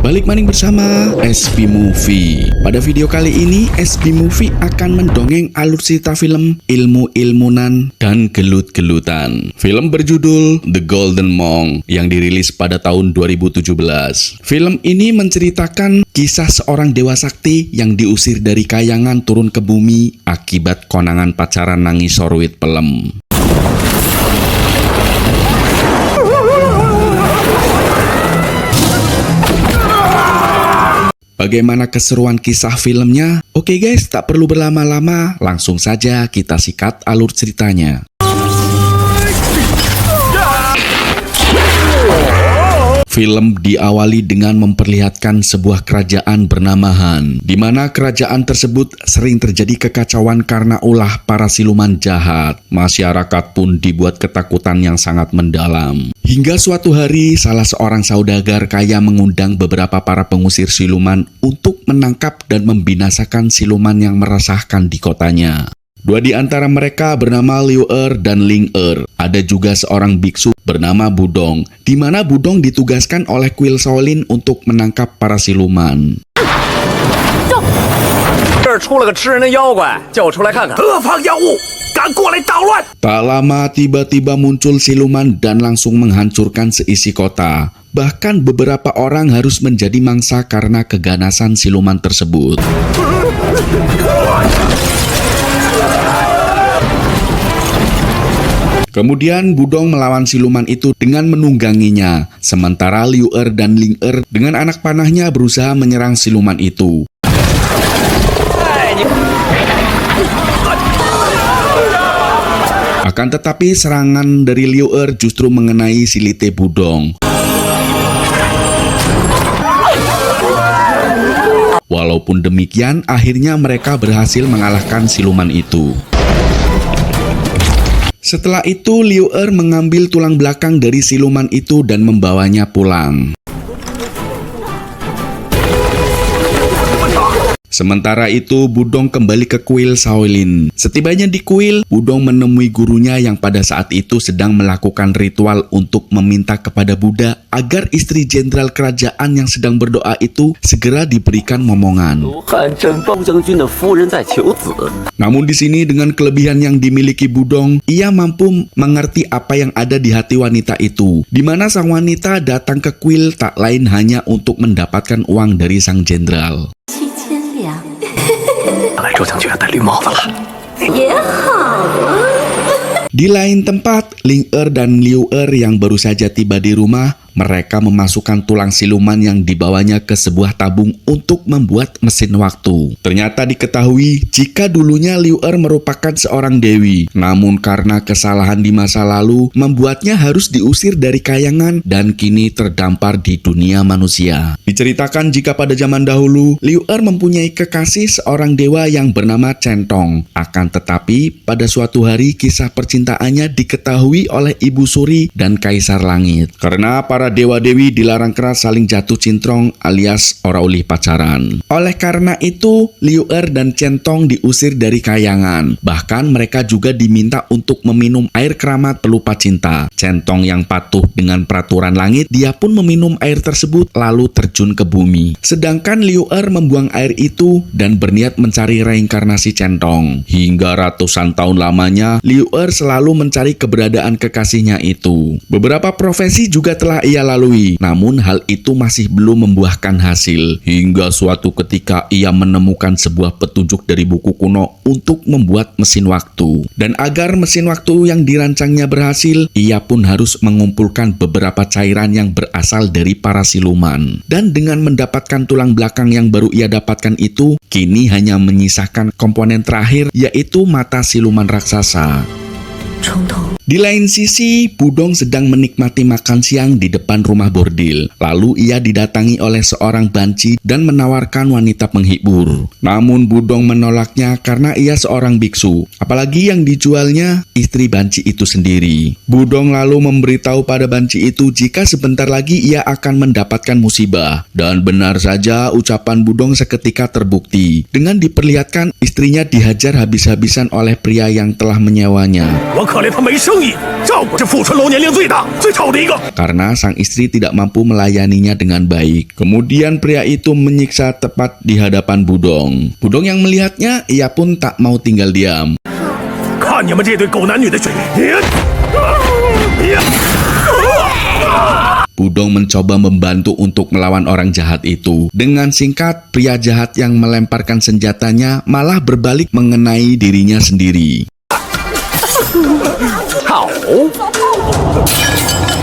Balik maning bersama SB Movie. Pada video kali ini, SB Movie akan mendongeng alur cerita film ilmu-ilmunan dan gelut-gelutan. Film berjudul The Golden Monk yang dirilis pada tahun 2017. Film ini menceritakan kisah seorang dewa sakti yang diusir dari kayangan turun ke bumi akibat konangan pacaran nangis sorwit pelem. Bagaimana keseruan kisah filmnya? Oke guys, tak perlu berlama-lama, langsung saja kita sikat alur ceritanya. Film diawali dengan memperlihatkan sebuah kerajaan bernama Han, di mana kerajaan tersebut sering terjadi kekacauan karena ulah para siluman jahat. Masyarakat pun dibuat ketakutan yang sangat mendalam. Hingga suatu hari, salah seorang saudagar kaya mengundang beberapa para pengusir siluman untuk menangkap dan membinasakan siluman yang meresahkan di kotanya. Dua di antara mereka bernama Liu Er dan Ling Er. Ada juga seorang biksu bernama Budong, di mana Budong ditugaskan oleh kuil Shaolin untuk menangkap para siluman. Tak lama tiba-tiba muncul siluman dan langsung menghancurkan seisi kota. Bahkan beberapa orang harus menjadi mangsa karena keganasan siluman tersebut. Kemudian Budong melawan siluman itu dengan menungganginya, sementara Liu Er dan Ling Er dengan anak panahnya berusaha menyerang siluman itu. Akan tetapi serangan dari Liu Er justru mengenai silite Budong. Walaupun demikian, akhirnya mereka berhasil mengalahkan siluman itu. Setelah itu, Liu Er mengambil tulang belakang dari siluman itu dan membawanya pulang. Sementara itu, Budong kembali ke kuil Shaolin. Setibanya di kuil, Budong menemui gurunya yang pada saat itu sedang melakukan ritual untuk meminta kepada Buddha agar istri jenderal kerajaan yang sedang berdoa itu segera diberikan momongan. Namun di sini dengan kelebihan yang dimiliki Budong, ia mampu mengerti apa yang ada di hati wanita itu, di mana sang wanita datang ke kuil tak lain hanya untuk mendapatkan uang dari sang jenderal. Di lain tempat, Ling Er dan Liu Er yang baru saja tiba di rumah, mereka memasukkan tulang siluman yang dibawanya ke sebuah tabung untuk membuat mesin waktu. Ternyata diketahui jika dulunya Liu Er merupakan seorang dewi, namun karena kesalahan di masa lalu membuatnya harus diusir dari kayangan dan kini terdampar di dunia manusia. Diceritakan jika pada zaman dahulu Liu Er mempunyai kekasih seorang dewa yang bernama Centong. Akan tetapi pada suatu hari kisah percintaannya diketahui oleh Ibu Suri dan Kaisar Langit. Karena para dewa-dewi dilarang keras saling jatuh cintrong alias ora ulih pacaran. Oleh karena itu, Liu Er dan Centong diusir dari kayangan. Bahkan mereka juga diminta untuk meminum air keramat pelupa cinta. Centong yang patuh dengan peraturan langit, dia pun meminum air tersebut lalu terjun ke bumi. Sedangkan Liu Er membuang air itu dan berniat mencari reinkarnasi Centong. Hingga ratusan tahun lamanya, Liu Er selalu mencari keberadaan kekasihnya itu. Beberapa profesi juga telah ia lalui, namun hal itu masih belum membuahkan hasil. Hingga suatu ketika ia menemukan sebuah petunjuk dari buku kuno untuk membuat mesin waktu. Dan agar mesin waktu yang dirancangnya berhasil, ia pun harus mengumpulkan beberapa cairan yang berasal dari para siluman. Dan dengan mendapatkan tulang belakang yang baru ia dapatkan itu, kini hanya menyisakan komponen terakhir, yaitu mata siluman raksasa. Di lain sisi, Budong sedang menikmati makan siang di depan rumah bordil. Lalu ia didatangi oleh seorang banci dan menawarkan wanita penghibur. Namun Budong menolaknya karena ia seorang biksu. Apalagi yang dijualnya istri banci itu sendiri. Budong lalu memberitahu pada banci itu jika sebentar lagi ia akan mendapatkan musibah. Dan benar saja ucapan Budong seketika terbukti. Dengan diperlihatkan istrinya dihajar habis-habisan oleh pria yang telah menyewanya. 我是富春楼年龄最大、最丑的一个。 karena sang istri tidak mampu melayaninya dengan baik. Kemudian pria itu menyiksa tepat di hadapan Budong. Budong yang melihatnya, ia pun tak mau tinggal diam. 看你们这对狗男女的嘴！ Budong mencoba membantu untuk melawan orang jahat itu. Dengan singkat, pria jahat yang melemparkan senjatanya malah berbalik mengenai dirinya sendiri.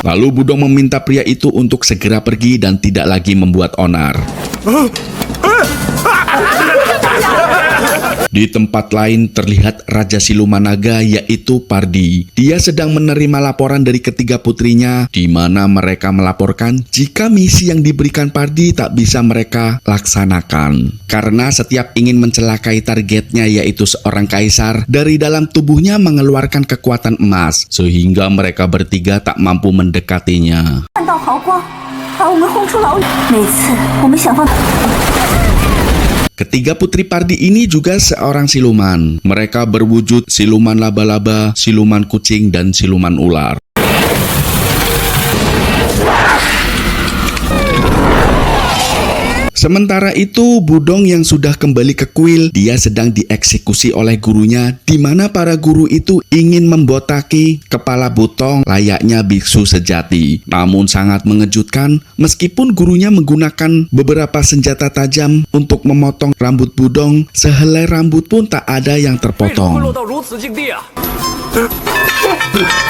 Lalu Budong meminta pria itu untuk segera pergi dan tidak lagi membuat onar. Di tempat lain terlihat Raja Siluman Naga yaitu Pardi. Dia sedang menerima laporan dari ketiga putrinya di mana mereka melaporkan jika misi yang diberikan Pardi tak bisa mereka laksanakan. Karena setiap ingin mencelakai targetnya yaitu seorang kaisar, dari dalam tubuhnya mengeluarkan kekuatan emas sehingga mereka bertiga tak mampu mendekatinya. Ketiga putri Pardi ini juga seorang siluman. Mereka berwujud siluman laba-laba, siluman kucing, dan siluman ular. Sementara itu, Budong yang sudah kembali ke kuil, dia sedang dieksekusi oleh gurunya, di mana para guru itu ingin membotaki kepala Butong layaknya biksu sejati. Namun sangat mengejutkan, meskipun gurunya menggunakan beberapa senjata tajam untuk memotong rambut Budong, sehelai rambut pun tak ada yang terpotong.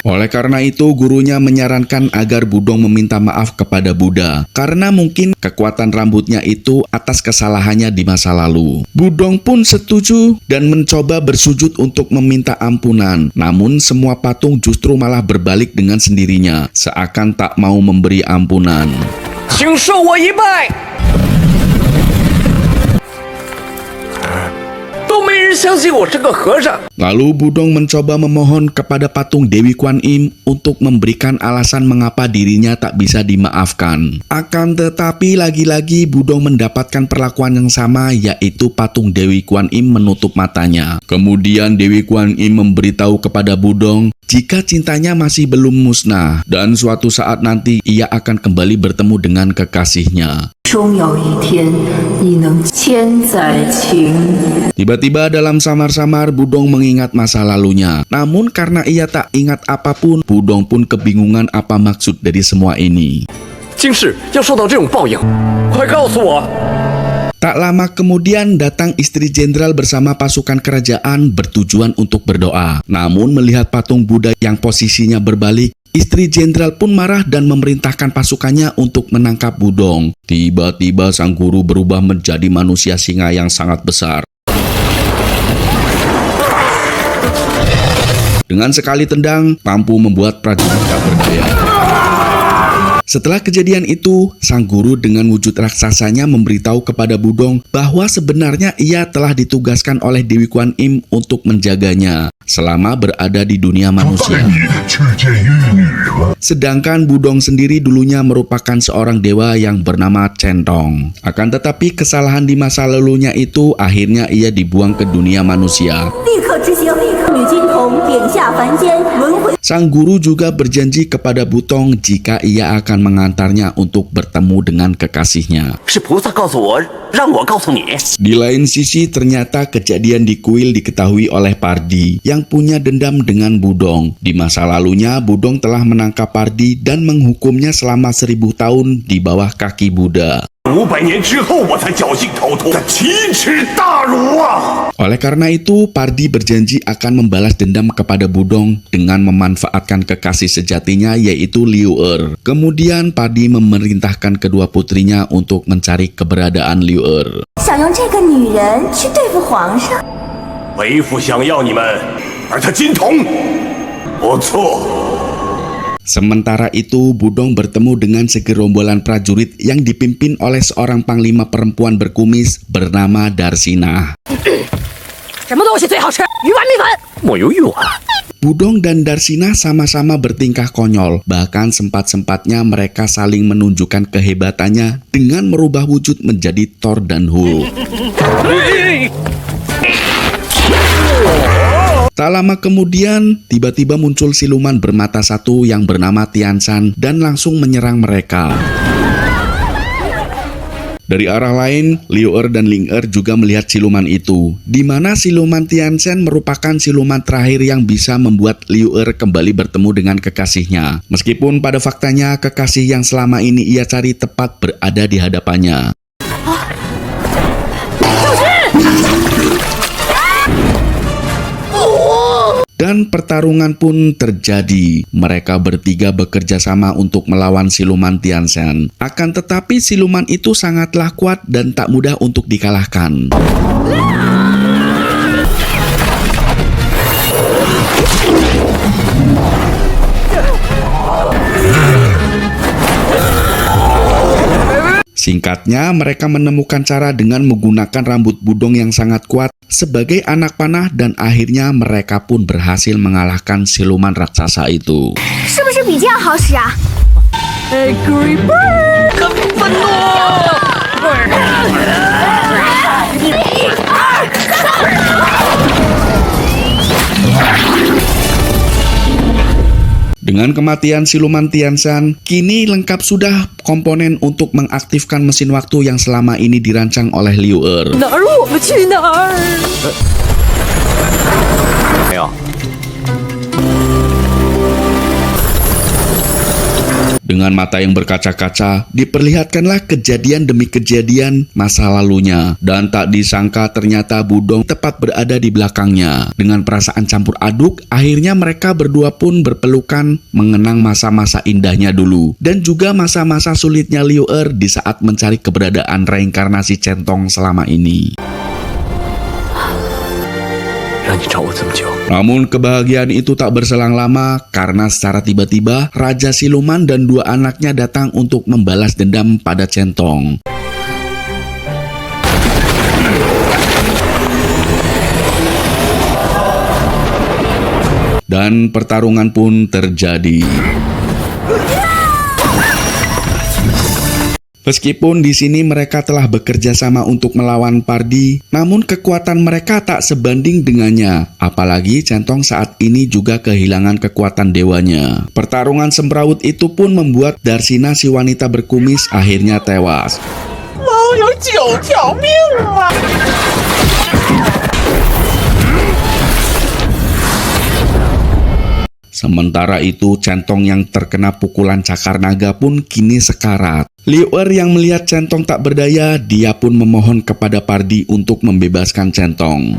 Oleh karena itu, gurunya menyarankan agar Budong meminta maaf kepada Buddha, karena mungkin kekuatan rambutnya itu atas kesalahannya di masa lalu. Budong pun setuju dan mencoba bersujud untuk meminta ampunan. Namun semua patung justru malah berbalik dengan sendirinya, seakan tak mau memberi ampunan. Lalu Budong mencoba memohon kepada patung Dewi Kwan Im untuk memberikan alasan mengapa dirinya tak bisa dimaafkan. Akan tetapi lagi-lagi Budong mendapatkan perlakuan yang sama, yaitu patung Dewi Kwan Im menutup matanya. Kemudian Dewi Kwan Im memberitahu kepada Budong jika cintanya masih belum musnah dan suatu saat nanti ia akan kembali bertemu dengan kekasihnya. Tiba-tiba dalam samar-samar Budong mengingat masa lalunya. Namun karena ia tak ingat apapun, Budong pun kebingungan apa maksud dari semua ini. Tak lama kemudian datang istri jenderal bersama pasukan kerajaan bertujuan untuk berdoa. Namun melihat patung Buddha yang posisinya berbalik, istri jenderal pun marah dan memerintahkan pasukannya untuk menangkap Budong. Tiba-tiba sang guru berubah menjadi manusia singa yang sangat besar. Dengan sekali tendang, mampu membuat prajurit tak berdaya. Setelah kejadian itu, sang guru dengan wujud raksasanya memberitahu kepada Budong bahwa sebenarnya ia telah ditugaskan oleh Dewi Kwan Im untuk menjaganya selama berada di dunia manusia. Sedangkan Budong sendiri dulunya merupakan seorang dewa yang bernama Centong. Akan tetapi kesalahan di masa lalunya itu akhirnya ia dibuang ke dunia manusia. Sang guru juga berjanji kepada Butong jika ia akan mengantarnya untuk bertemu dengan kekasihnya. Di lain sisi, ternyata kejadian di kuil diketahui oleh Pardi yang punya dendam dengan Budong. Di masa lalunya, Budong telah menangkap Pardi dan menghukumnya selama 1000 tahun di bawah kaki Buddha. Oleh karena itu, Pardi berjanji akan membalas dendam kepada Budong dengan memanfaatkan kekasih sejatinya yaitu Liu Er. Kemudian Pardi memerintahkan kedua putrinya untuk mencari keberadaan Liu Er. Sementara itu, Budong bertemu dengan segerombolan prajurit yang dipimpin oleh seorang panglima perempuan berkumis bernama Darsinah. Budong dan Darsinah sama-sama bertingkah konyol, bahkan sempat-sempatnya mereka saling menunjukkan kehebatannya dengan merubah wujud menjadi Thor dan Hulk. Tak lama kemudian, tiba-tiba muncul siluman bermata satu yang bernama Tianshan dan langsung menyerang mereka. Dari arah lain, Liu Er dan Ling Er juga melihat siluman itu, di mana siluman Tianshan merupakan siluman terakhir yang bisa membuat Liu Er kembali bertemu dengan kekasihnya. Meskipun pada faktanya kekasih yang selama ini ia cari tepat berada di hadapannya. Dan pertarungan pun terjadi. Mereka bertiga bekerja sama untuk melawan siluman Tianshan. Akan tetapi siluman itu sangatlah kuat dan tak mudah untuk dikalahkan. Singkatnya, mereka menemukan cara dengan menggunakan rambut budong yang sangat kuat sebagai anak panah dan akhirnya mereka pun berhasil mengalahkan siluman raksasa itu. Dengan kematian siluman Tianshan, kini lengkap sudah komponen untuk mengaktifkan mesin waktu yang selama ini dirancang oleh Liu Er. Dengan mata yang berkaca-kaca, diperlihatkanlah kejadian demi kejadian masa lalunya. Dan tak disangka ternyata Budong tepat berada di belakangnya. Dengan perasaan campur aduk, akhirnya mereka berdua pun berpelukan mengenang masa-masa indahnya dulu. Dan juga masa-masa sulitnya Liu Er di saat mencari keberadaan reinkarnasi centong selama ini. Namun kebahagiaan itu tak berselang lama karena secara tiba-tiba Raja Siluman dan dua anaknya datang untuk membalas dendam pada centong. Dan pertarungan pun terjadi. Meskipun di sini mereka telah bekerja sama untuk melawan Pardi, namun kekuatan mereka tak sebanding dengannya. Apalagi Centong saat ini juga kehilangan kekuatan dewanya. Pertarungan semrawut itu pun membuat Darsina si wanita berkumis akhirnya tewas. Sementara itu, Centong yang terkena pukulan cakar naga pun kini sekarat. Liu Er yang melihat Centong tak berdaya, dia pun memohon kepada Pardi untuk membebaskan Centong.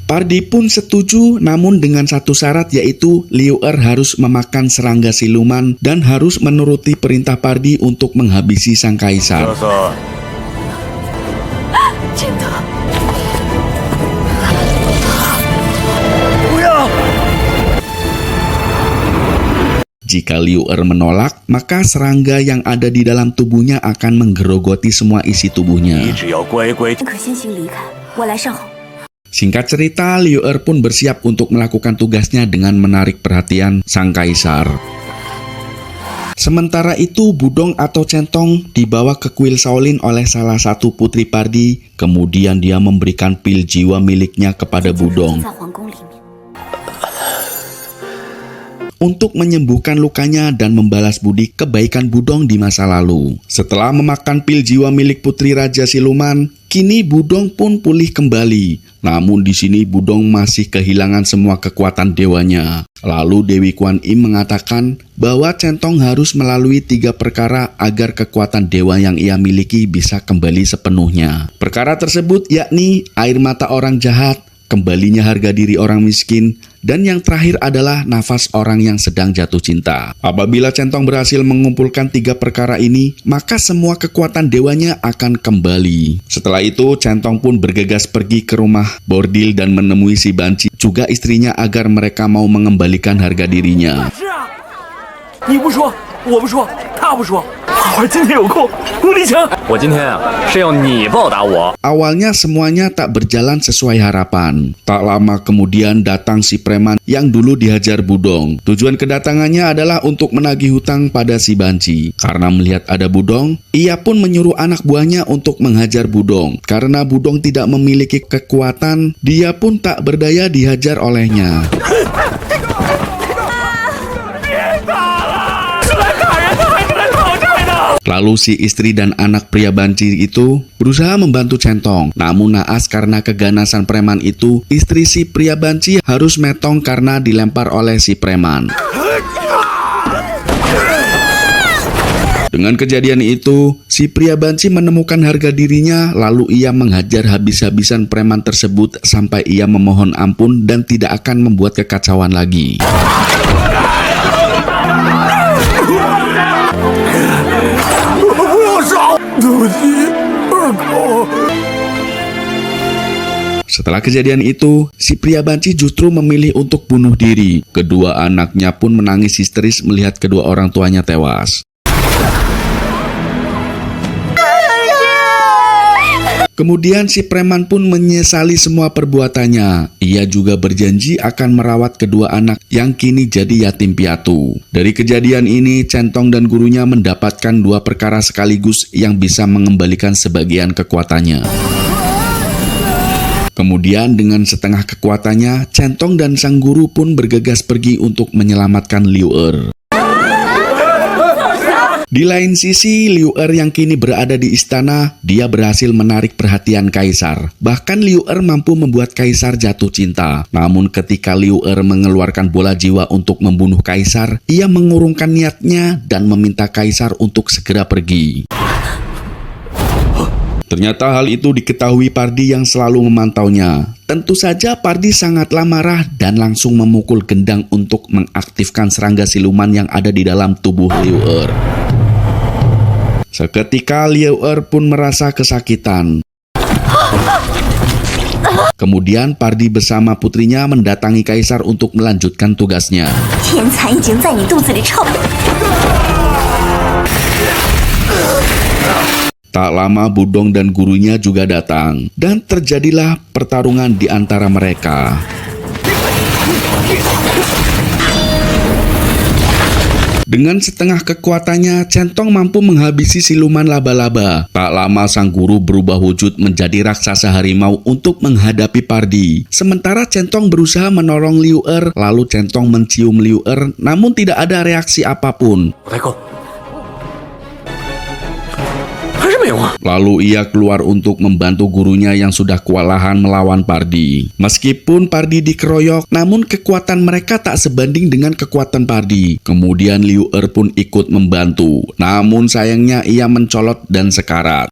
Pardi pun setuju, namun dengan satu syarat, yaitu Liu Er harus memakan serangga siluman dan harus menuruti perintah Pardi untuk menghabisi sang kaisar. Jika Liu Er menolak, maka serangga yang ada di dalam tubuhnya akan menggerogoti semua isi tubuhnya. Singkat cerita, Liu Er pun bersiap untuk melakukan tugasnya dengan menarik perhatian sang kaisar. Sementara itu, Budong atau Centong dibawa ke kuil Shaolin oleh salah satu putri Pardi. Kemudian dia memberikan pil jiwa miliknya kepada Budong untuk menyembuhkan lukanya dan membalas budi kebaikan Budong di masa lalu. Setelah memakan pil jiwa milik putri Raja Siluman, kini Budong pun pulih kembali. Namun di sini Budong masih kehilangan semua kekuatan dewanya. Lalu Dewi Kuan Im mengatakan bahwa Centong harus melalui 3 perkara agar kekuatan dewa yang ia miliki bisa kembali sepenuhnya. Perkara tersebut yakni air mata orang jahat, kembalinya harga diri orang miskin, dan yang terakhir adalah nafas orang yang sedang jatuh cinta. Apabila Centong berhasil mengumpulkan 3 perkara ini, maka semua kekuatan dewanya akan kembali. Setelah itu, Centong pun bergegas pergi ke rumah Bordil dan menemui si Banci, juga istrinya, agar mereka mau mengembalikan harga dirinya. 我不说，他不说。我今天有空，吴立强。我今天啊是要你报答我。 Awalnya semuanya tak berjalan sesuai harapan. Tak lama kemudian datang si preman yang dulu dihajar Budong. Tujuan kedatangannya adalah untuk menagih hutang pada si Banci. Karena melihat ada Budong, ia pun menyuruh anak buahnya untuk menghajar Budong. Karena Budong tidak memiliki kekuatan, dia pun tak berdaya dihajar olehnya. Lalu si istri dan anak pria banci itu berusaha membantu Centong. Namun naas karena keganasan preman itu, istri si pria banci harus metong karena dilempar oleh si preman. Dengan kejadian itu, si pria banci menemukan harga dirinya, lalu ia menghajar habis-habisan preman tersebut sampai ia memohon ampun dan tidak akan membuat kekacauan lagi. Setelah kejadian itu, si pria banci justru memilih untuk bunuh diri. Kedua anaknya pun menangis histeris melihat kedua orang tuanya tewas. Kemudian si preman pun menyesali semua perbuatannya. Ia juga berjanji akan merawat kedua anak yang kini jadi yatim piatu. Dari kejadian ini, Centong dan gurunya mendapatkan dua perkara sekaligus yang bisa mengembalikan sebagian kekuatannya. Kemudian dengan setengah kekuatannya, Centong dan sang guru pun bergegas pergi untuk menyelamatkan Liu Er. Di lain sisi, Liu Er yang kini berada di istana, dia berhasil menarik perhatian kaisar. Bahkan Liu Er mampu membuat kaisar jatuh cinta. Namun ketika Liu Er mengeluarkan bola jiwa untuk membunuh kaisar, ia mengurungkan niatnya dan meminta kaisar untuk segera pergi. Ternyata hal itu diketahui Pardi yang selalu memantaunya. Tentu saja Pardi sangatlah marah dan langsung memukul gendang untuk mengaktifkan serangga siluman yang ada di dalam tubuh Liu Er. Seketika Liu Er pun merasa kesakitan. Kemudian Pardi bersama putrinya mendatangi kaisar untuk melanjutkan tugasnya. Tak lama Budong dan gurunya juga datang, dan terjadilah pertarungan di antara mereka. Dengan setengah kekuatannya, Centong mampu menghabisi siluman laba-laba. Tak lama sang guru berubah wujud menjadi raksasa harimau untuk menghadapi Pardi. Sementara Centong berusaha menolong Liu Er, lalu Centong mencium Liu Er, namun tidak ada reaksi apapun. Lalu ia keluar untuk membantu gurunya yang sudah kewalahan melawan Pardi. Meskipun Pardi dikeroyok, namun kekuatan mereka tak sebanding dengan kekuatan Pardi. Kemudian Liu Er pun ikut membantu. Namun sayangnya ia mencolot dan sekarat.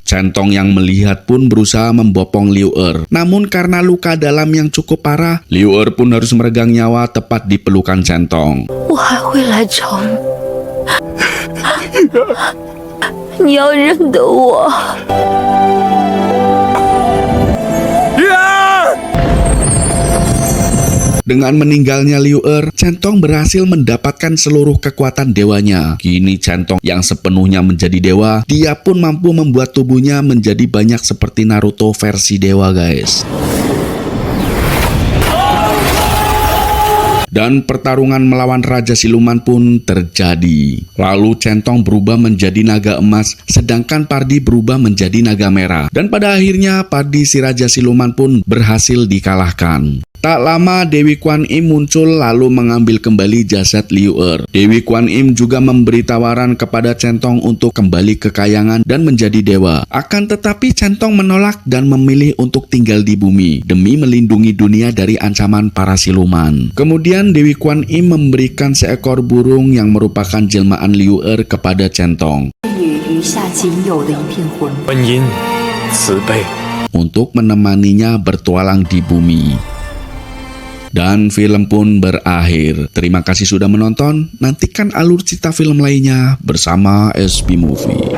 Centong yang melihat pun berusaha membopong Liu Er. Namun karena luka dalam yang cukup parah, Liu Er pun harus meregang nyawa tepat di pelukan Centong. 你要认得我。 Dengan meninggalnya Liu Er, Centong berhasil mendapatkan seluruh kekuatan dewanya. Kini Centong yang sepenuhnya menjadi dewa, dia pun mampu membuat tubuhnya menjadi banyak seperti Naruto versi dewa, guys. Dan pertarungan melawan Raja Siluman pun terjadi. Lalu Centong berubah menjadi naga emas, sedangkan Pardi berubah menjadi naga merah. Dan pada akhirnya Pardi si Raja Siluman pun berhasil dikalahkan. Tak lama Dewi Kuan Im muncul lalu mengambil kembali jasad Liu Er. Dewi Kuan Im juga memberi tawaran kepada Centong untuk kembali ke kayangan dan menjadi dewa. Akan tetapi Centong menolak dan memilih untuk tinggal di bumi demi melindungi dunia dari ancaman para siluman. Kemudian Dewi Kuan Im memberikan seekor burung yang merupakan jelmaan Liu Er kepada Centong untuk menemaninya bertualang di bumi. Dan film pun berakhir. Terima kasih sudah menonton. Nantikan alur cerita film lainnya bersama SB Movie.